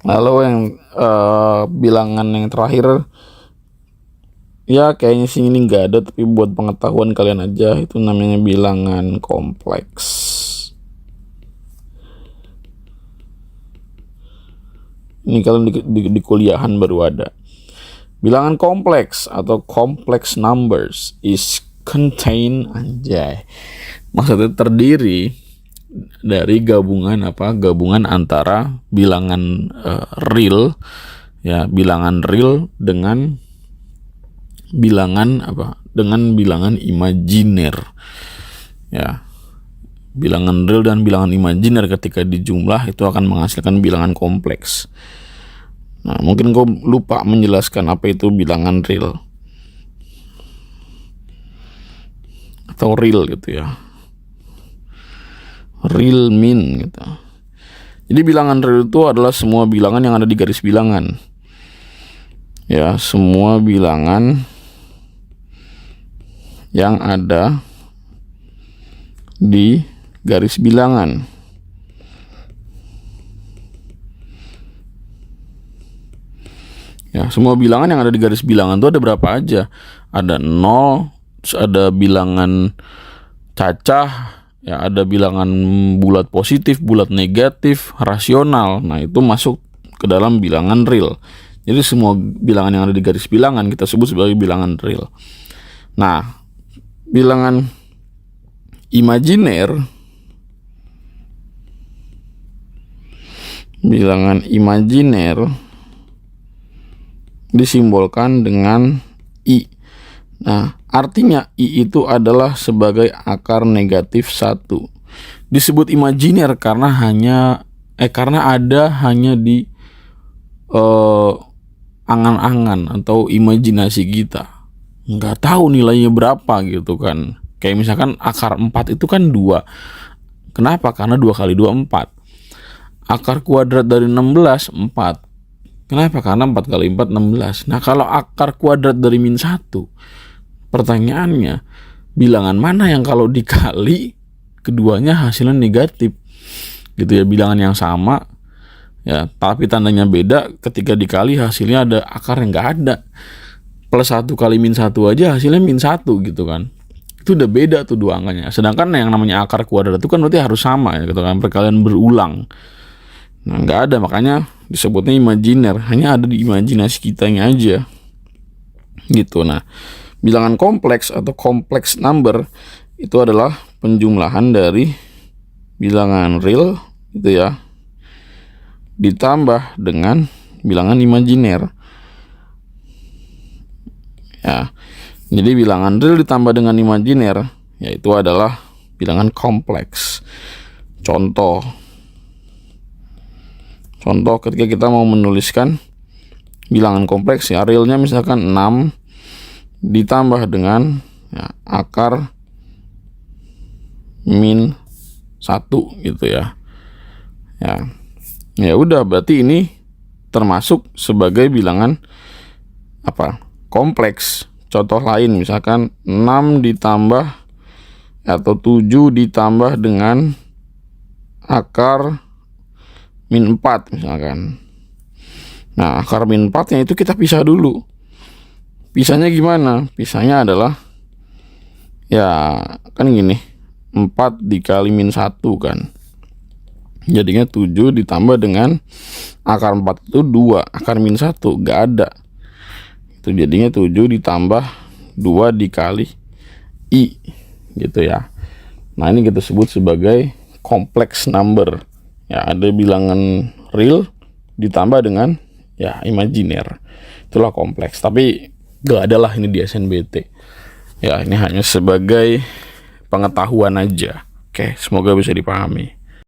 Lalu yang bilangan yang terakhir, ya kayaknya sih ini nggak ada, tapi buat pengetahuan kalian aja, itu namanya bilangan kompleks. Ini kalian di kuliahan baru ada. Bilangan kompleks atau complex numbers is contain, anjay, maksudnya terdiri dari gabungan antara bilangan real, ya, bilangan real dengan bilangan imajiner, ya. Bilangan real dan bilangan imajiner ketika dijumlah itu akan menghasilkan bilangan kompleks. Nah, mungkin kau lupa menjelaskan apa itu bilangan real atau real gitu ya. Real mean gitu. Jadi bilangan real itu adalah semua bilangan yang ada di garis bilangan. Ya, semua bilangan yang ada di garis bilangan. Ya, semua bilangan yang ada di garis bilangan itu ada berapa aja? Ada 0, ada bilangan cacah, ya, ada bilangan bulat positif, bulat negatif, rasional. Nah, itu masuk ke dalam bilangan real. Jadi semua bilangan yang ada di garis bilangan kita sebut sebagai bilangan real. Nah, bilangan imajiner disimbolkan dengan I. Nah, artinya I itu adalah sebagai akar negatif 1. Disebut imajiner karena ada hanya di angan-angan atau imajinasi kita. Nggak tahu nilainya berapa gitu kan. Kayak misalkan akar 4 itu kan 2. Kenapa? Karena 2 kali 2 4. Akar kuadrat dari 16 4. Kenapa? Karena 4 kali 4 16. Nah, kalau akar kuadrat dari min 1, pertanyaannya, bilangan mana yang kalau dikali keduanya hasilnya negatif? Gitu ya, bilangan yang sama ya, tapi tandanya beda, ketika dikali hasilnya ada akar yang nggak ada. Plus 1 kali min 1 aja hasilnya min 1 gitu kan. Itu udah beda tuh dua angkanya. Sedangkan yang namanya akar kuadrat itu kan berarti harus sama ya gitu kan, perkalian berulang. Nah, nggak ada, makanya disebutnya imajiner, hanya ada di imajinasi kitanya aja gitu. Nah, bilangan kompleks atau complex number itu adalah penjumlahan dari bilangan real gitu ya, ditambah dengan bilangan imajiner. Ya, jadi bilangan real ditambah dengan imajiner, yaitu adalah bilangan kompleks. Contoh ketika kita mau menuliskan bilangan kompleks, ya, realnya misalkan 6 ditambah dengan, ya, akar min 1 gitu ya. Ya udah, berarti ini termasuk sebagai bilangan kompleks. Contoh lain misalkan 6 ditambah atau 7 ditambah dengan akar min 4 misalkan. Nah, akar min 4 nya itu kita pisah dulu. Pisahnya gimana? Pisahnya adalah, ya kan gini, 4 dikali min 1 kan, jadinya 7 ditambah dengan akar 4 itu 2, akar min 1 gak ada, itu jadinya 7 ditambah 2 dikali I gitu ya. Nah, ini kita sebut sebagai complex number. Ya, ada bilangan real ditambah dengan, ya, imajiner. Itulah kompleks. Tapi gak ada lah ini di SNBT. Ya, ini hanya sebagai pengetahuan aja. Oke, semoga bisa dipahami.